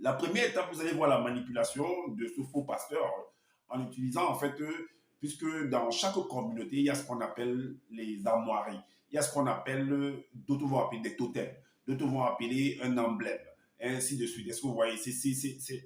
La première étape, vous allez voir la manipulation de ce faux pasteur en utilisant en fait, puisque dans chaque communauté, il y a ce qu'on appelle les armoiries. Il y a ce qu'on appelle, d'autres vont appeler des totems, d'autres vont appeler un emblème, et ainsi de suite. Est-ce que vous voyez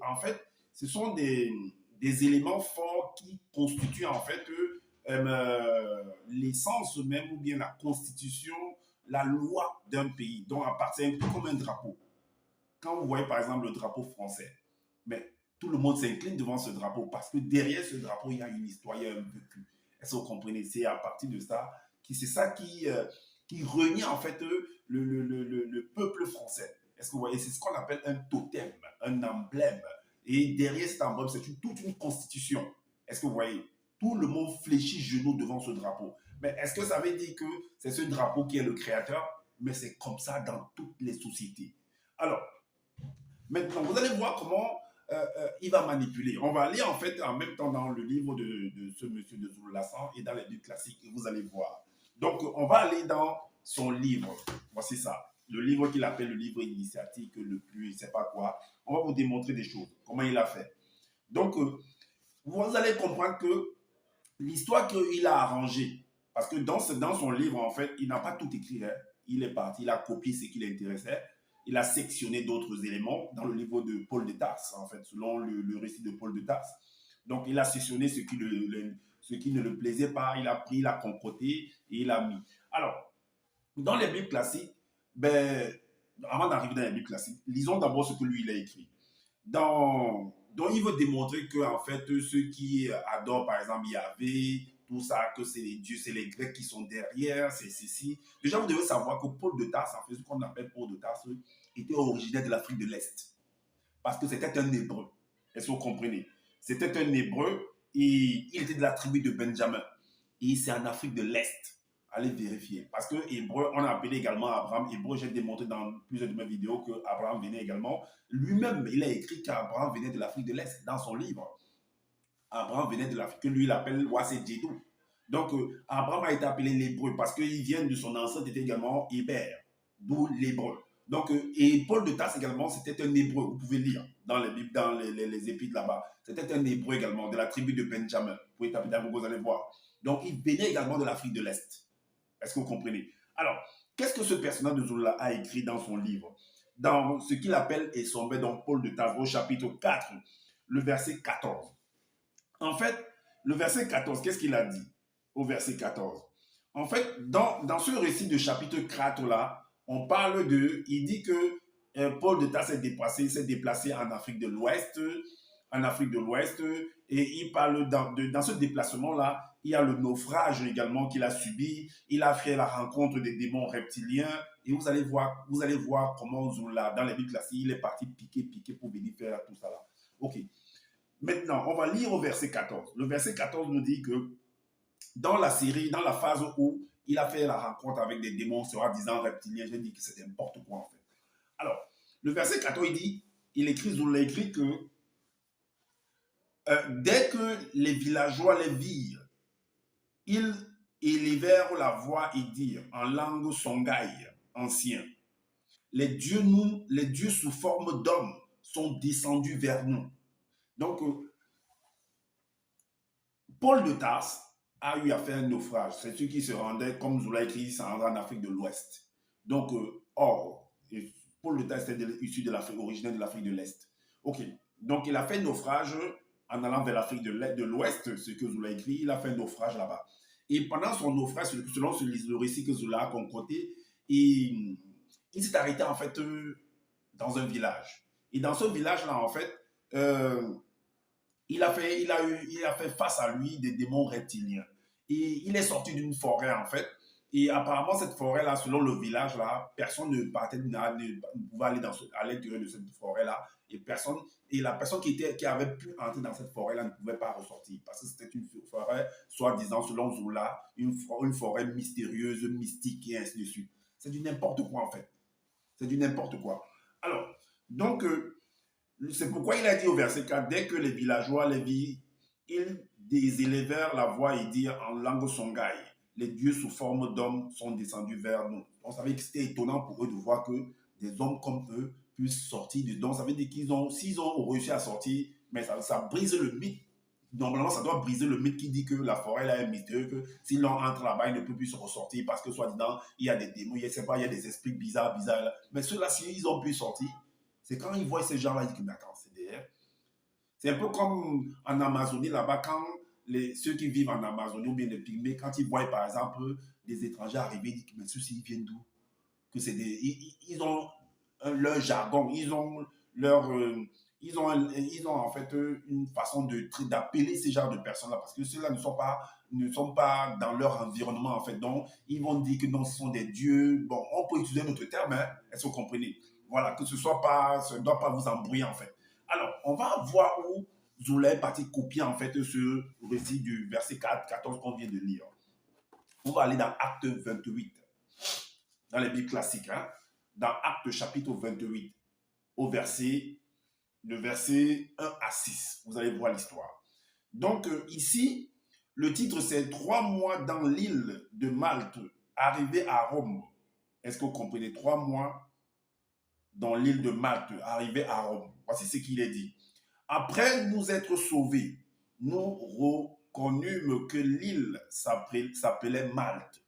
en fait, ce sont des éléments forts qui constituent en fait l'essence même ou bien la constitution, la loi d'un pays, dont appartient comme un drapeau. Quand vous voyez par exemple le drapeau français, mais tout le monde s'incline devant ce drapeau parce que derrière ce drapeau, il y a une histoire, il y a un vécu. Est-ce que vous comprenez? C'est à partir de ça, c'est ça qui renie en fait le peuple français. Est-ce que vous voyez? C'est ce qu'on appelle un totem, un emblème. Et derrière cet emblème, c'est toute une constitution. Est-ce que vous voyez? Tout le monde fléchit genoux devant ce drapeau. Mais est-ce que ça veut dire que c'est ce drapeau qui est le créateur? Mais c'est comme ça dans toutes les sociétés. Alors, maintenant, vous allez voir comment il va manipuler. On va aller en fait en même temps dans le livre de ce monsieur de Zoulassan et dans les livres classiques et vous allez voir. Donc, on va aller dans son livre. Voici ça. Le livre qu'il appelle le livre initiatique, le plus, je ne sais pas quoi. On va vous démontrer des choses, comment il a fait. Donc, vous allez comprendre que l'histoire qu'il a arrangée, parce que dans son livre, en fait, il n'a pas tout écrit. Hein. Il est parti, il a copié ce qui l'intéressait. Il a sectionné d'autres éléments dans le livre de Paul de Tarse, en fait, selon le récit de Paul de Tarse. Donc, il a sectionné ce qui ne le plaisait pas, il a pris, il a concocté et il a mis. Alors, dans les Bibles classiques, ben, avant d'arriver dans les Bibles classiques, lisons d'abord ce que lui, il a écrit. Donc, il veut démontrer que, en fait, ceux qui adorent, par exemple, Yahvé, tout ça, que c'est les dieux, c'est les Grecs qui sont derrière, c'est ceci. Déjà, vous devez savoir que Paul de Tarse, en fait, ce qu'on appelle Paul de Tarse, était originaire de l'Afrique de l'Est. Parce que c'était un Hébreu. Est-ce que vous comprenez? C'était un Hébreu et il était de la tribu de Benjamin. Et c'est en Afrique de l'Est. Allez vérifier. Parce que Hébreu, on a appelé également Abraham. Hébreu, j'ai démontré dans plusieurs de mes vidéos qu'Abraham venait également. Lui-même, il a écrit qu'Abraham venait de l'Afrique de l'Est dans son livre. Abraham venait de l'Afrique, que lui, il appelle Wassé Djedou. Donc, Abraham a été appelé l'Hébreu parce qu'il vient de son ancêtre, était également Hébert, d'où l'Hébreu. Donc, et Paul de Tarse également, c'était un Hébreu, vous pouvez lire dans les Bibles, dans les épîtres là-bas. C'était un Hébreu également, de la tribu de Benjamin. Vous pouvez taper dans Google, vous allez voir. Donc, il venait également de l'Afrique de l'Est. Est-ce que vous comprenez? Alors, qu'est-ce que ce personnage de Zola a écrit dans son livre? Dans ce qu'il appelle et sommet dans Paul de Tarse, au chapitre 4, le verset 14. En fait, le verset 14, qu'est-ce qu'il a dit au verset 14? En fait, dans ce récit de chapitre 4 là, on parle de, il dit que Paul de Tarse s'est déplacé en Afrique de l'Ouest, et il parle dans ce déplacement-là, il y a le naufrage également qu'il a subi, il a fait la rencontre des démons reptiliens, et vous allez voir comment Zola, dans les Bibles classiques, il est parti piquer pour venir faire tout ça là. Ok. Maintenant, on va lire au verset 14. Le verset 14 nous dit que dans la série, dans la phase où il a fait la rencontre avec des démons, soi-disant reptiliens, j'ai dit que c'était n'importe quoi en fait. Alors, le verset 14, il écrit que dès que les villageois les virent, ils élevèrent la voix et dirent en langue songhai ancien, les dieux sous forme d'hommes sont descendus vers nous. Donc, Paul de Tarse a eu à faire un naufrage. C'est celui qui se rendait, comme Zola écrit, s'en rendait en Afrique de l'Ouest. Donc, Paul de Tarse était issu de l'Afrique, originaire de l'Afrique de l'Est. Ok. Donc, il a fait un naufrage en allant vers l'Afrique de l'Ouest, ce que Zola écrit, il a fait un naufrage là-bas. Et pendant son naufrage, selon le récit que Zola a concocté, il s'est arrêté en fait dans un village. Et dans ce village-là, en fait, il a fait face à lui des démons reptiliens. Et il est sorti d'une forêt, en fait. Et apparemment, cette forêt-là, selon le village-là, personne ne pouvait aller à l'intérieur de cette forêt-là. Et la personne qui avait pu entrer dans cette forêt-là ne pouvait pas ressortir. Parce que c'était une forêt, soi-disant, selon Zola, une forêt mystérieuse, mystique, et ainsi de suite. C'est du n'importe quoi, en fait. C'est du n'importe quoi. Alors, donc, c'est pourquoi il a dit au verset 4, dès que les villageois les virent, ils élevèrent la voix et dirent en langue songhai, les dieux sous forme d'hommes sont descendus vers nous. On savait que c'était étonnant pour eux de voir que des hommes comme eux puissent sortir dedans. Ça veut dire s'ils ont réussi à sortir, mais ça brise le mythe. Normalement, ça doit briser le mythe qui dit que la forêt là est mystérieuse, que si l'on entre là-bas, il ne peut plus se ressortir parce que, soi-disant, il y a des démons, il y a des esprits bizarres là. Mais ceux-là, s'ils ont pu sortir, c'est quand ils voient ces gens-là, ils disent que, mais attends, c'est derrière. C'est un peu comme en Amazonie, là-bas, quand ceux qui vivent en Amazonie ou bien les pygmées, quand ils voient, par exemple, des étrangers arriver, ils disent, mais ceux-ci, ils viennent d'où? Que c'est ils ont leur jargon, ils ont leur ils ont en fait une façon d'appeler ces genres de personnes là parce que ceux-là ne sont pas dans leur environnement en fait, donc ils vont dire que non, ce sont des dieux. Bon, on peut utiliser notre terme, hein, est-ce que vous comprenez? Voilà, que ça ne doit pas vous embrouiller en fait. Alors on va voir où Zola est parti copier en fait ce récit du verset 14 qu'on vient de lire. On va aller dans Acte 28, dans les Bibles classiques, hein, dans Acte chapitre 28, le verset 1 à 6. Vous allez voir l'histoire. Donc ici, le titre c'est 3 mois dans l'île de Malte, arrivé à Rome. Est-ce que vous comprenez? 3 mois dans l'île de Malte, arrivé à Rome. Voici ce qu'il est dit. Après nous être sauvés, nous reconnûmes que l'île s'appelait Malte.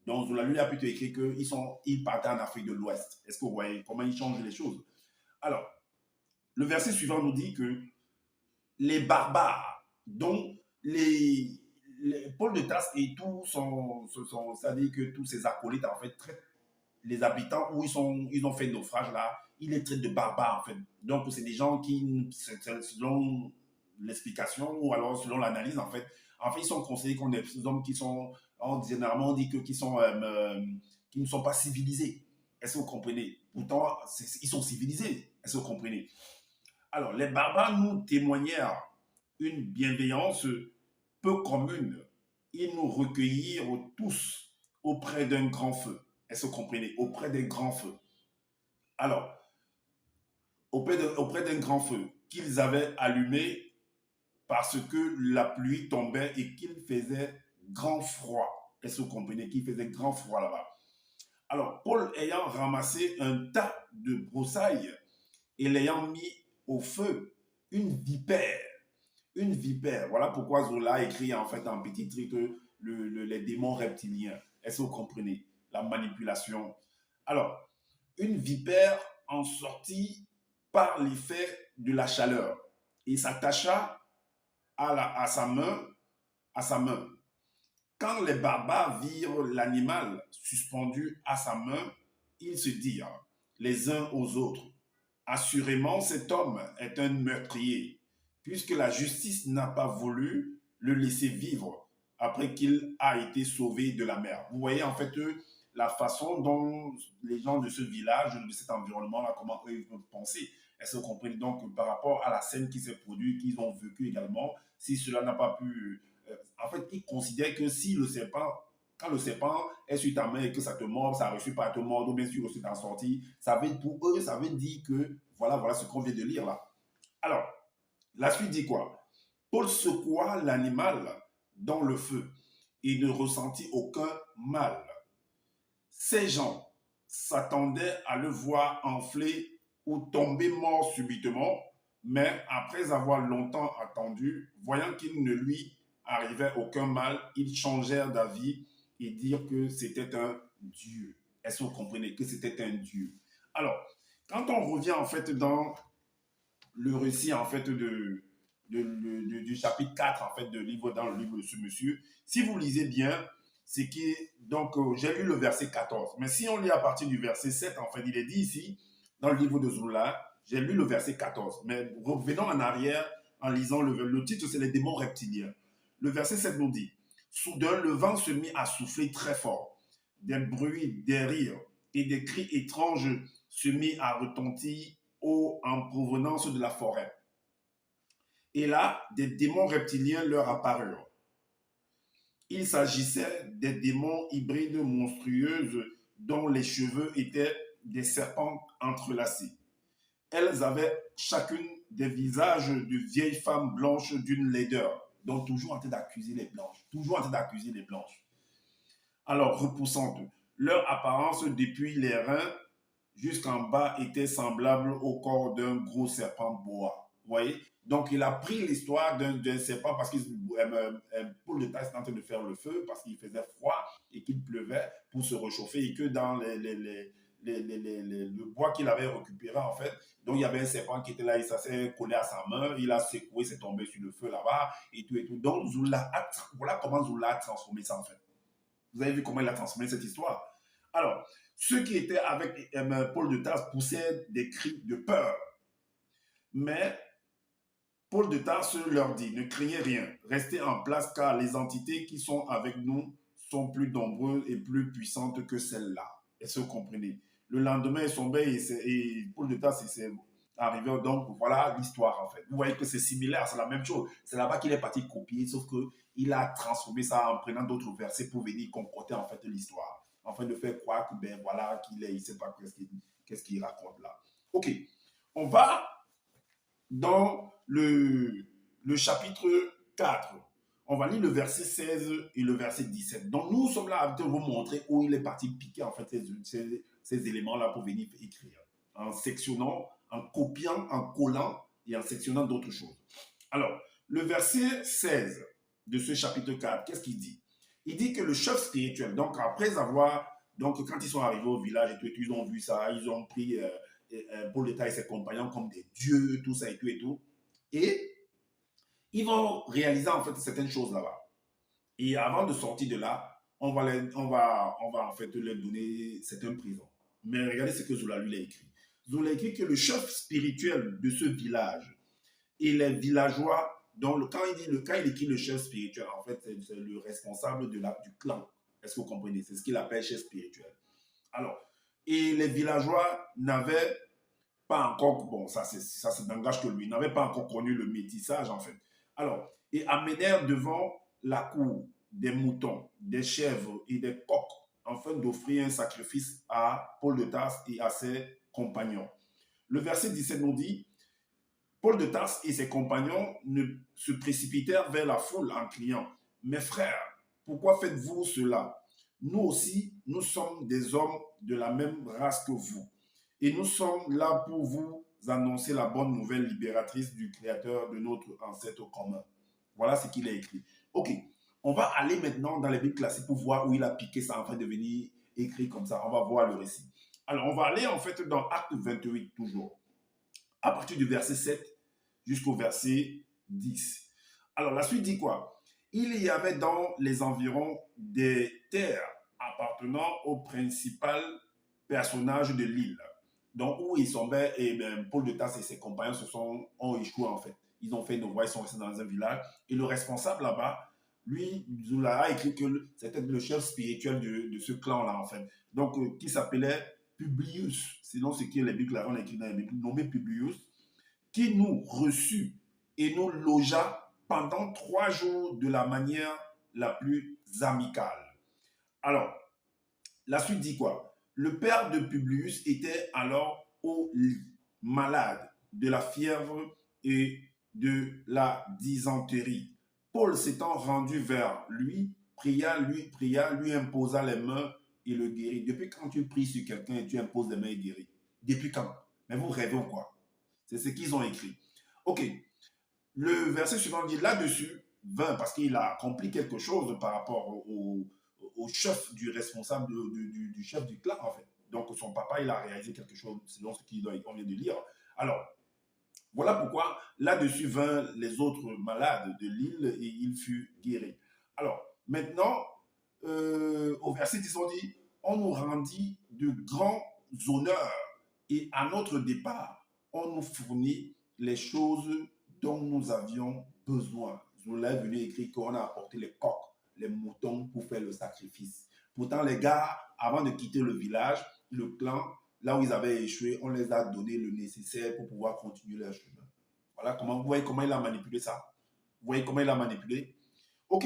Donc, la Lune a plutôt écrit qu'ils partaient en Afrique de l'Ouest. Est-ce que vous voyez comment ils changent les choses? Alors, le verset suivant nous dit que les barbares, dont Paul de Tarse et tout c'est-à-dire que tous ces acolytes, en fait, traitent les habitants où ils ont fait naufrage là, ils les traitent de barbares, en fait. Donc, c'est des gens qui, selon l'explication ou alors selon l'analyse, en fait, ils sont considérés comme des hommes qui sont, généralement, on dit que, qui ne sont pas civilisés. Est-ce que vous comprenez? Pourtant, ils sont civilisés. Est-ce que vous comprenez? Alors, les barbares nous témoignèrent une bienveillance peu commune. Ils nous recueillirent tous auprès d'un grand feu. Est-ce que vous comprenez? Auprès d'un grand feu. Alors, auprès d'un grand feu qu'ils avaient allumé parce que la pluie tombait et qu'il faisait grand froid. Est-ce que vous comprenez? Qu'il faisait grand froid là-bas. Alors, Paul ayant ramassé un tas de broussailles et l'ayant mis au feu, une vipère, voilà pourquoi Zola écrit en fait en petit titre les démons reptiliens. Est-ce que vous comprenez? La manipulation. Alors, une vipère en sortit par l'effet de la chaleur et s'attacha à sa main. Quand les barbares virent l'animal suspendu à sa main, ils se dirent les uns aux autres, assurément cet homme est un meurtrier, puisque la justice n'a pas voulu le laisser vivre après qu'il a été sauvé de la mer. Vous voyez en fait la façon dont les gens de ce village, de cet environnement-là, comment eux ils peuvent penser. Est-ce que vous comprenez donc par rapport à la scène qui s'est produite, qu'ils ont vécu également, si cela n'a pas pu... en fait, ils considèrent que si le serpent, quand le serpent est sur ta main et que ça te mord, ça ne réussit pas à te mordre, ou bien sûr, tu t'en sorti, ça veut, pour eux, ça veut dire que voilà ce qu'on vient de lire là. Alors, la suite dit quoi? Paul secoua l'animal dans le feu et ne ressentit aucun mal. Ces gens s'attendaient à le voir enfler ou tomber mort subitement, mais après avoir longtemps attendu, voyant qu'il ne lui arrivait aucun mal, ils changèrent d'avis et dirent que c'était un Dieu. Est-ce que vous comprenez que c'était un Dieu? Alors, quand on revient en fait dans le récit en fait du chapitre 4 en fait dans le livre de ce monsieur, si vous lisez bien, c'est que donc j'ai lu le verset 14, mais si on lit à partir du verset 7 en fait, il est dit ici dans le livre de Zola, j'ai lu le verset 14, mais revenons en arrière en lisant le titre, c'est les démons reptiliens. Le verset 7 nous dit: soudain le vent se mit à souffler très fort, des bruits, des rires et des cris étranges se mit à retentir en provenance de la forêt. Et là, des démons reptiliens leur apparurent. Il s'agissait des démons hybrides monstrueuses dont les cheveux étaient des serpents entrelacés. Elles avaient chacune des visages de vieilles femmes blanches d'une laideur, donc toujours en train d'accuser les blanches. Alors, repoussantes, leur apparence depuis les reins jusqu'en bas était semblable au corps d'un gros serpent boa. Vous voyez? Donc, il a pris l'histoire d'un serpent parce que Paul de Taille était en train de faire le feu parce qu'il faisait froid et qu'il pleuvait pour se réchauffer et que dans le bois qu'il avait récupéré, en fait, donc il y avait un serpent qui était là, il s'est collé à sa main, il a secoué, c'est tombé sur le feu là-bas et tout et tout. Donc, voilà comment Zoula a transformé ça, en fait. Vous avez vu comment il a transformé cette histoire. Alors, ceux qui étaient avec Paul de Tarse poussaient des cris de peur. Mais Paul de Tarse leur dit, ne craignez rien, restez en place car les entités qui sont avec nous sont plus nombreuses et plus puissantes que celles-là. Est-ce que vous comprenez? Le lendemain, ils sont et Paul de Tarse s'est arrivé. Donc, voilà l'histoire en fait. Vous voyez que c'est similaire, c'est la même chose. C'est là-bas qu'il est parti copier, sauf qu'il a transformé ça en prenant d'autres versets pour venir concocter en fait l'histoire. Afin de faire croire que, ben voilà, qu'il est, il ne sait pas qu'est-ce qu'il raconte là. Ok, on va dans le chapitre 4. On va lire le verset 16 et le verset 17. Donc, nous sommes là à vous montrer où il est parti piquer en fait ces éléments-là pour venir écrire. En sectionnant, en copiant, en collant et en sectionnant d'autres choses. Alors, le verset 16 de ce chapitre 4, qu'est-ce qu'il dit? Il dit que le chef spirituel, donc après avoir, donc quand ils sont arrivés au village et tout, ils ont vu ça, ils ont pris Paul de Taille et ses compagnons comme des dieux, tout ça et tout et tout. Et ils vont réaliser en fait certaines choses là-bas. Et avant de sortir de là, on va en fait leur donner certaines prisons. Mais regardez ce que Zola lui a écrit. Zola a écrit que le chef spirituel de ce village et les villageois, donc quand il écrit le chef spirituel, en fait, c'est le responsable du clan. Est-ce que vous comprenez? C'est ce qu'il appelle chef spirituel. Alors, et les villageois n'avaient pas encore, bon, ça n'engage que lui, n'avaient pas encore connu le métissage, en fait. Alors, et amenèrent devant la cour des moutons, des chèvres et des coqs, afin d'offrir un sacrifice à Paul de Tarse et à ses compagnons. Le verset 17 nous dit, Paul de Tarse et ses compagnons se précipitèrent vers la foule en criant, « Mes frères, pourquoi faites-vous cela? Nous aussi, nous sommes des hommes de la même race que vous. Et nous sommes là pour vous annoncer la bonne nouvelle libératrice du Créateur de notre ancêtre commun. » Voilà ce qu'il a écrit. Ok, on va aller maintenant dans les Bibles classiques pour voir où il a piqué ça afin de venir écrit comme ça. On va voir le récit. Alors, on va aller en fait dans Acte 28 toujours, à partir du verset 7 jusqu'au verset 10. Alors, la suite dit quoi? Il y avait dans les environs des terres appartenant au principal personnage de l'île. Donc, où ils sont, et ben, Paul de Tarse et ses compagnons ont échoué en fait. Ils ont fait une voie, ils sont restés dans un village. Et le responsable là-bas, lui, Zola a écrit que c'était le chef spirituel de ce clan-là en fait. Donc, qui s'appelait Publius. Sinon, ce qui est les Bibles, là, on a écrit dans les Bibles, nommé Publius, qui nous reçut et nous logea pendant 3 jours de la manière la plus amicale. Alors, la suite dit quoi? Le père de Publius était alors au lit, malade de la fièvre et de la dysenterie. Paul s'étant rendu vers lui, lui imposa les mains et le guérit. Depuis quand tu pries sur quelqu'un et tu imposes les mains et guéris? Depuis quand? Mais vous rêvez ou quoi? C'est ce qu'ils ont écrit. Ok. Le verset suivant dit là-dessus, 20, parce qu'il a accompli quelque chose par rapport au chef du responsable du chef du clan, en fait. Donc, son papa, il a réalisé quelque chose selon ce qu'on vient de lire. Alors, voilà pourquoi là-dessus vint les autres malades de l'île et il fut guéri. Alors, maintenant, au verset 10, on dit, on nous rendit de grands honneurs et à notre départ, on nous fournit les choses dont nous avions besoin. Zola est venu écrire qu'on a apporté les coqs, les moutons pour faire le sacrifice. Pourtant, les gars, avant de quitter le village, le clan, là où ils avaient échoué, on les a donné le nécessaire pour pouvoir continuer leur chemin. Voilà comment, vous voyez comment il a manipulé ça? Vous voyez comment il a manipulé? Ok,